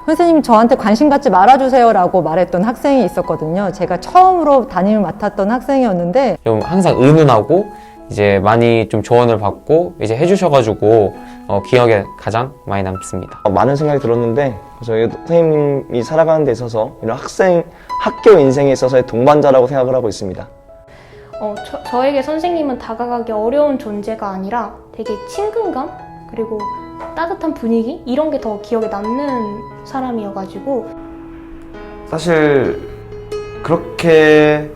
선생님 저한테 관심 갖지 말아주세요 라고 말했던 학생이 있었거든요. 제가 처음으로 담임을 맡았던 학생이었는데 좀 항상 의논하고 이제 많이 좀 조언을 받고 이제 해주셔가지고 기억에 가장 많이 남습니다. 많은 생각이 들었는데 저희 선생님이 살아가는 데 있어서 이런 학교 인생에 있어서의 동반자라고 생각을 하고 있습니다. 저에게 선생님은 다가가기 어려운 존재가 아니라 되게 친근감 그리고 따뜻한 분위기 이런 게 더 기억에 남는 사람이어가지고 사실 그렇게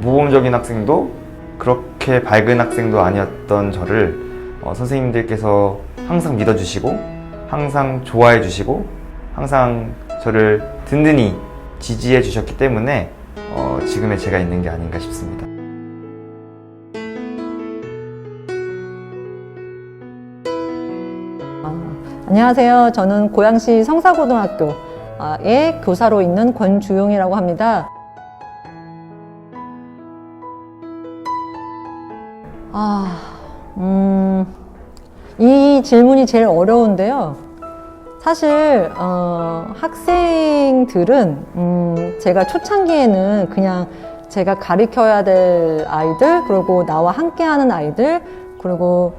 모범적인 학생도 그렇게 밝은 학생도 아니었던 저를 선생님들께서 항상 믿어주시고 항상 좋아해 주시고 항상 저를 든든히 지지해 주셨기 때문에 지금의 제가 있는 게 아닌가 싶습니다. 안녕하세요. 저는 고양시 성사고등학교의 교사로 있는 권주용이라고 합니다. 이 질문이 제일 어려운데요. 사실 학생들은 제가 초창기에는 그냥 제가 가르쳐야 될 아이들, 그리고 나와 함께하는 아이들, 그리고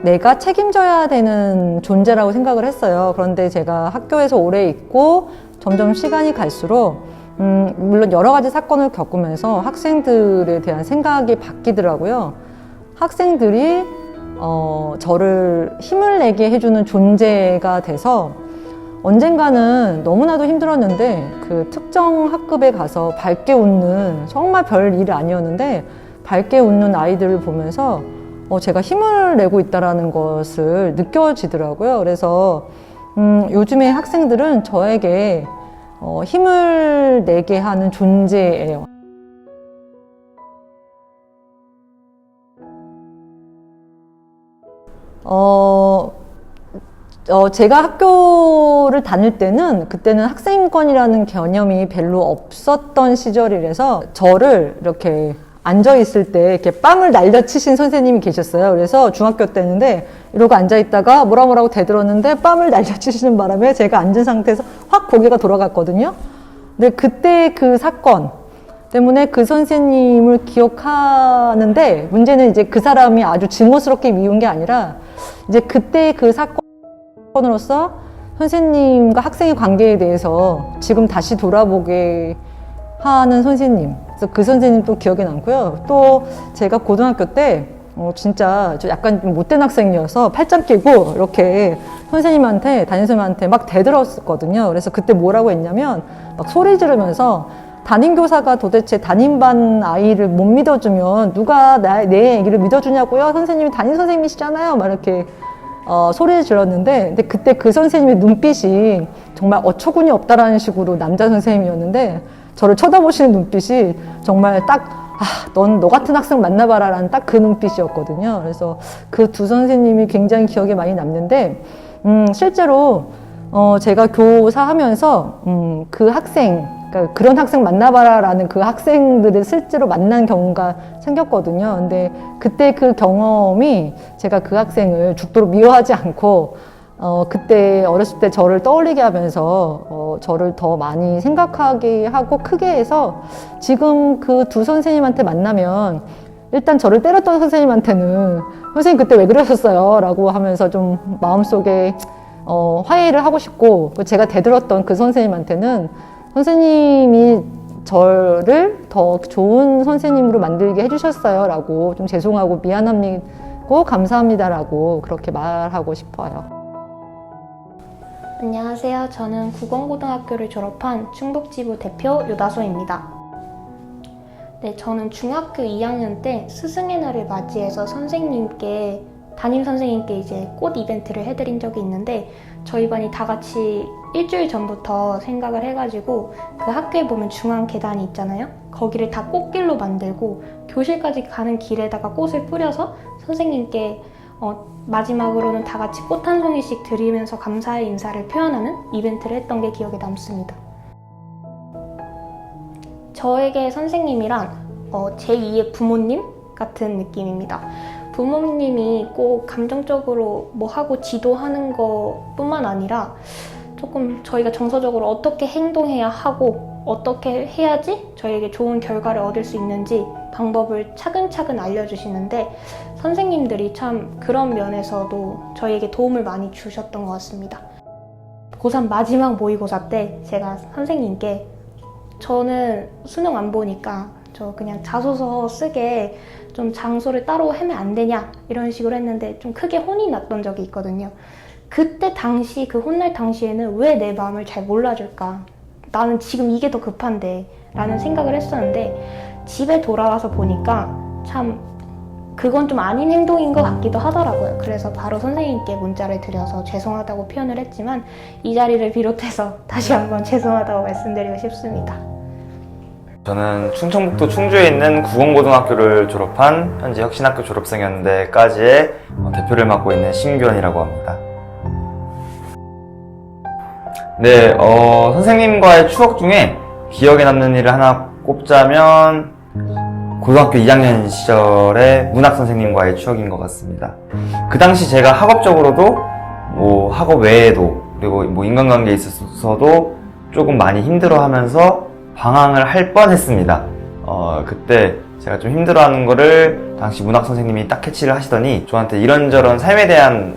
내가 책임져야 되는 존재라고 생각을 했어요. 그런데 제가 학교에서 오래 있고 점점 시간이 갈수록 물론 여러 가지 사건을 겪으면서 학생들에 대한 생각이 바뀌더라고요. 학생들이 저를 힘을 내게 해주는 존재가 돼서 언젠가는 너무나도 힘들었는데 그 특정 학급에 가서 밝게 웃는, 정말 별 일 아니었는데 밝게 웃는 아이들을 보면서 제가 힘을 내고 있다는 것을 느껴지더라고요. 그래서 요즘의 학생들은 저에게 힘을 내게 하는 존재예요. 제가 학교를 다닐 때는 그때는 학생인권이라는 개념이 별로 없었던 시절이라서 저를 이렇게 앉아있을 때 이렇게 빵을 날려치신 선생님이 계셨어요. 그래서 중학교 때인데 이러고 앉아있다가 뭐라고 대들었는데 뺨을 날려치시는 바람에 제가 앉은 상태에서 확 고개가 돌아갔거든요. 근데 그때 그 사건 때문에 그 선생님을 기억하는데 문제는 이제 그 사람이 아주 증오스럽게 미운 게 아니라 이제 그때 그 사건으로서 선생님과 학생의 관계에 대해서 지금 다시 돌아보게 하는 선생님, 그래서 그 선생님도 기억에 남고요. 또 제가 고등학교 때 진짜 저 약간 좀 못된 학생이어서 팔짱 끼고 이렇게 선생님한테, 담임선생님한테 막 대들었거든요. 그래서 그때 뭐라고 했냐면 막 소리 지르면서 담임교사가 도대체 담임반 아이를 못 믿어주면 누가 내 얘기를 믿어주냐고요? 선생님이 담임선생님이시잖아요. 막 이렇게 소리를 질렀는데, 근데 그때 그 선생님의 눈빛이 정말 어처구니 없다라는 식으로 남자 선생님이었는데 저를 쳐다보시는 눈빛이 정말 딱 넌 너 같은 학생 만나봐라 라는 딱 그 눈빛이었거든요. 그래서 그 두 선생님이 굉장히 기억에 많이 남는데 실제로 제가 교사하면서 그 학생, 그러니까 그런 학생 만나봐라 라는 그 학생들을 실제로 만난 경우가 생겼거든요. 근데 그때 그 경험이 제가 그 학생을 죽도록 미워하지 않고 그때 어렸을 때 저를 떠올리게 하면서 저를 더 많이 생각하게 하고 크게 해서 지금 그 두 선생님한테 만나면 일단 저를 때렸던 선생님한테는 선생님 그때 왜 그러셨어요? 라고 하면서 좀 마음속에 화해를 하고 싶고, 제가 대들었던 그 선생님한테는 선생님이 저를 더 좋은 선생님으로 만들게 해주셨어요 라고 좀 죄송하고 미안합니다, 감사합니다 라고 그렇게 말하고 싶어요. 안녕하세요. 저는 구건고등학교를 졸업한 충북지부 대표 유다소입니다. 네, 저는 중학교 2학년 때 스승의 날을 맞이해서 담임선생님께 이제 꽃 이벤트를 해드린 적이 있는데 저희 반이 다 같이 일주일 전부터 생각을 해가지고 그 학교에 보면 중앙 계단이 있잖아요. 거기를 다 꽃길로 만들고 교실까지 가는 길에다가 꽃을 뿌려서 선생님께 마지막으로는 다 같이 꽃 한 송이씩 드리면서 감사의 인사를 표현하는 이벤트를 했던 게 기억에 남습니다. 저에게 선생님이란 제2의 부모님 같은 느낌입니다. 부모님이 꼭 감정적으로 뭐 하고 지도하는 것뿐만 아니라 조금 저희가 정서적으로 어떻게 행동해야 하고 어떻게 해야지 저희에게 좋은 결과를 얻을 수 있는지 방법을 차근차근 알려주시는데 선생님들이 참 그런 면에서도 저희에게 도움을 많이 주셨던 것 같습니다. 고3 마지막 모의고사 때 제가 선생님께 저는 수능 안 보니까 저 그냥 자소서 쓰게 좀 장소를 따로 하면 안 되냐 이런 식으로 했는데 좀 크게 혼이 났던 적이 있거든요. 그때 당시 그 혼날 당시에는 왜 내 마음을 잘 몰라줄까? 나는 지금 이게 더 급한데 라는 생각을 했었는데 집에 돌아와서 보니까 참 그건 좀 아닌 행동인 것 같기도 하더라고요. 그래서 바로 선생님께 문자를 드려서 죄송하다고 표현을 했지만 이 자리를 비롯해서 다시 한번 죄송하다고 말씀드리고 싶습니다. 저는 충청북도 충주에 있는 구공고등학교를 졸업한 현재 혁신학교 졸업생연대까지의 대표를 맡고 있는 심규현이라고 합니다. 네, 선생님과의 추억 중에 기억에 남는 일을 하나 꼽자면 고등학교 2학년 시절의 문학 선생님과의 추억인 것 같습니다. 그 당시 제가 학업적으로도 뭐 학업 외에도 그리고 뭐 인간관계에 있어서도 조금 많이 힘들어하면서 방황을 할 뻔했습니다. 그때 제가 좀 힘들어하는 거를 당시 문학 선생님이 딱 캐치를 하시더니 저한테 이런저런 삶에 대한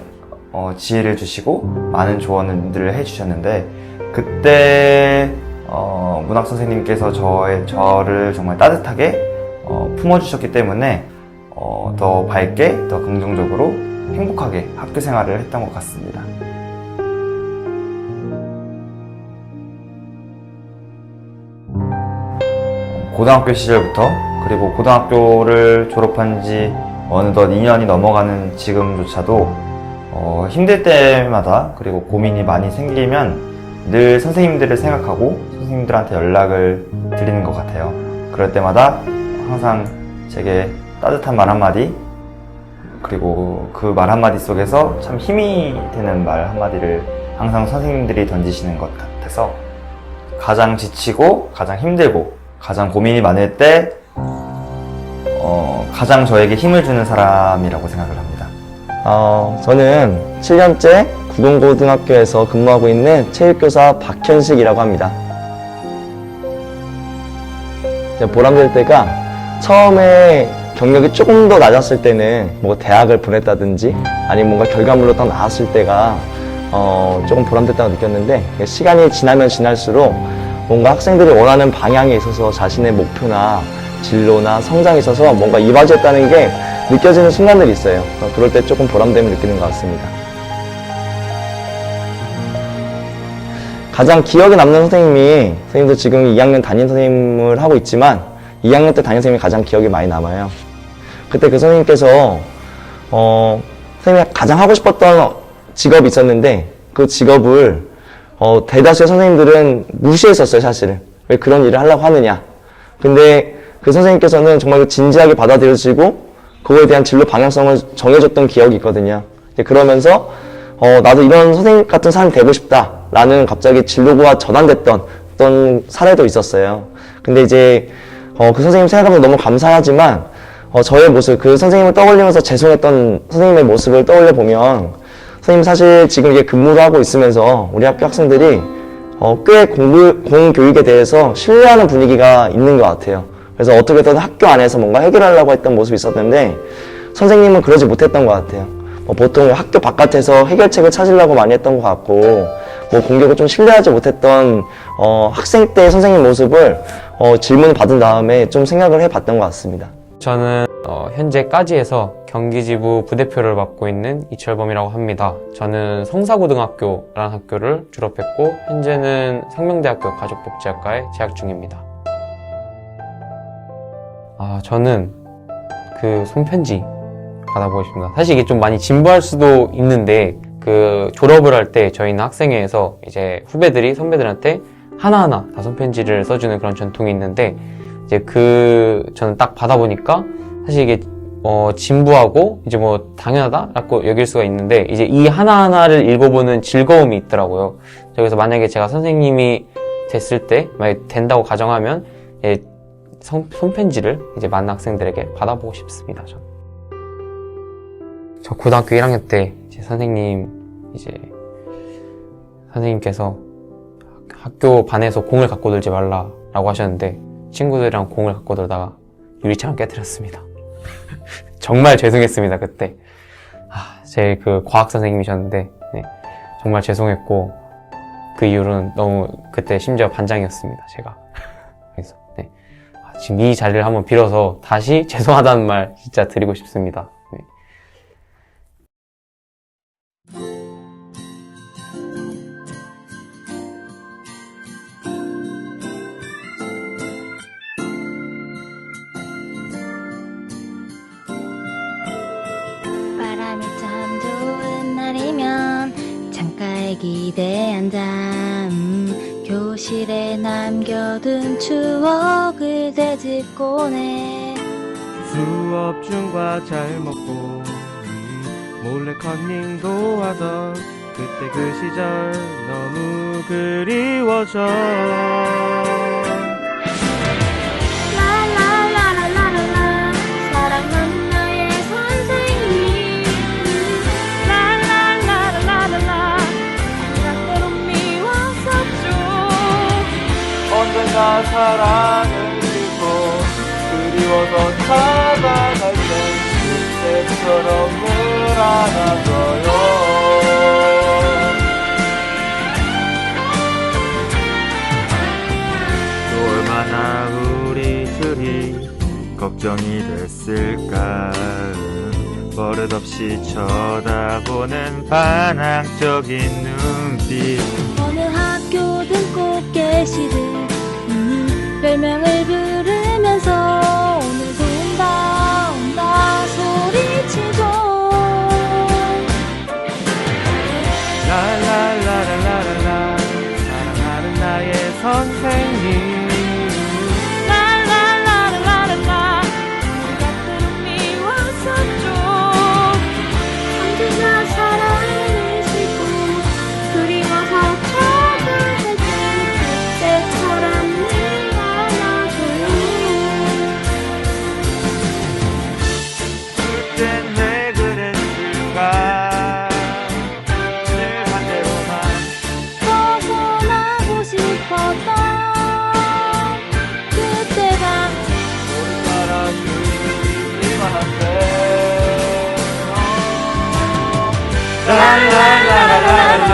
지혜를 주시고 많은 조언들을 해주셨는데 그때 문학 선생님께서 저를 정말 따뜻하게 품어주셨기 때문에 더 밝게, 더 긍정적으로 행복하게 학교 생활을 했던 것 같습니다. 고등학교 시절부터 그리고 고등학교를 졸업한 지 어느덧 2년이 넘어가는 지금조차도 힘들 때마다 그리고 고민이 많이 생기면 늘 선생님들을 생각하고 선생님들한테 연락을 드리는 것 같아요. 그럴 때마다 항상 제게 따뜻한 말 한마디 그리고 그 말 한마디 속에서 참 힘이 되는 말 한마디를 항상 선생님들이 던지시는 것 같아서 가장 지치고 가장 힘들고 가장 고민이 많을 때 가장 저에게 힘을 주는 사람이라고 생각을 합니다. 저는 7년째 구공고등학교에서 근무하고 있는 체육교사 박현식이라고 합니다. 보람될 때가 처음에 경력이 조금 더 낮았을 때는 뭐 대학을 보냈다든지 아니면 뭔가 결과물로 딱 나왔을 때가 조금 보람됐다고 느꼈는데 시간이 지나면 지날수록 뭔가 학생들이 원하는 방향에 있어서 자신의 목표나 진로나 성장에 있어서 뭔가 이루어졌다는 게 느껴지는 순간들이 있어요. 그럴 때 조금 보람됨을 느끼는 것 같습니다. 가장 기억에 남는 선생님도 지금 2학년 담임 선생님을 하고 있지만 2학년 때 담임 선생님이 가장 기억이 많이 남아요. 그때 그 선생님께서 선생님이 가장 하고 싶었던 직업이 있었는데 그 직업을 대다수의 선생님들은 무시했었어요, 사실은. 왜 그런 일을 하려고 하느냐. 근데 그 선생님께서는 정말 진지하게 받아들여지고 그거에 대한 진로 방향성을 정해줬던 기억이 있거든요. 그러면서 나도 이런 선생님 같은 사람이 되고 싶다라는 갑자기 진로가 전환됐던 어떤 사례도 있었어요. 근데 이제 그 선생님 생각하면 너무 감사하지만 저의 모습, 그 선생님을 떠올리면서 죄송했던 선생님의 모습을 떠올려 보면 선생님 사실 지금 이게 근무를 하고 있으면서 우리 학교 학생들이 꽤 공교육에 대해서 신뢰하는 분위기가 있는 것 같아요. 그래서 어떻게든 학교 안에서 뭔가 해결하려고 했던 모습이 있었는데 선생님은 그러지 못했던 것 같아요. 보통 학교 바깥에서 해결책을 찾으려고 많이 했던 것 같고 공교육을 좀 신뢰하지 못했던 학생 때 선생님 모습을 질문을 받은 다음에 좀 생각을 해봤던 것 같습니다. 저는 현재까지에서 경기지부 부대표를 맡고 있는 이철범이라고 합니다. 저는 성사고등학교라는 학교를 졸업했고 현재는 상명대학교 가족복지학과에 재학 중입니다. 저는 그 손편지 받아보고 싶습니다. 사실 이게 좀 많이 진부할 수도 있는데 그 졸업을 할 때 저희는 학생회에서 이제 후배들이 선배들한테 하나하나 다 손편지를 써주는 그런 전통이 있는데 이제 저는 딱 받아보니까 사실 이게 진부하고 이제 뭐 당연하다라고 여길 수가 있는데 이제 이 하나하나를 읽어보는 즐거움이 있더라고요. 그래서 만약에 제가 선생님이 됐을 때 만약에 된다고 가정하면 손편지를 이제 많은 학생들에게 받아보고 싶습니다. 저는. 저 고등학교 1학년 때 이제 선생님께서 학교 반에서 공을 갖고 놀지 말라라고 하셨는데 친구들이랑 공을 갖고 놀다가 유리창을 깨뜨렸습니다. 정말 죄송했습니다, 그때. 제 그 과학 선생님이셨는데, 네, 정말 죄송했고, 그 이후로는 너무 그때 심지어 반장이었습니다, 제가. 그래서, 네. 지금 이 자리를 한번 빌어서 다시 죄송하다는 말 진짜 드리고 싶습니다. 네. 바람이 참 좋은 날이면 창가에 기대 앉아 교실에 남겨둔 추억을 되짚고네. 수업 중 과자를 먹고 몰래 컨닝도 하던 그때 그 시절 너무 그리워져. 라라라라라라라 사랑한 나의 선생님. 라라라라라라라 생각대로 미웠었죠. 언젠가 사랑을 잃고 그리워서 찾아갈 때 그때처럼 늘 안아줘요. 또 얼마나 우리 둘이 걱정이 됐을까. 버릇없이 쳐다보는 반항적인 눈빛. 어느 학교든 꼭 계시듯 별명을 부르면서 오늘도 온다 온다 소리치고. 라라라라라라 사랑하는 나의 선생님. 라라라라라라 생각대로 미웠었죠. 언제나 사랑을 싣고 그리워서 찾아갈 때 그때처럼 늘 안아줘요. 그땐 왜 그랬을까. 늘 반대로만 벗어나고 싶었던 그때가 우리나라 그리만 한데. 라라라라라라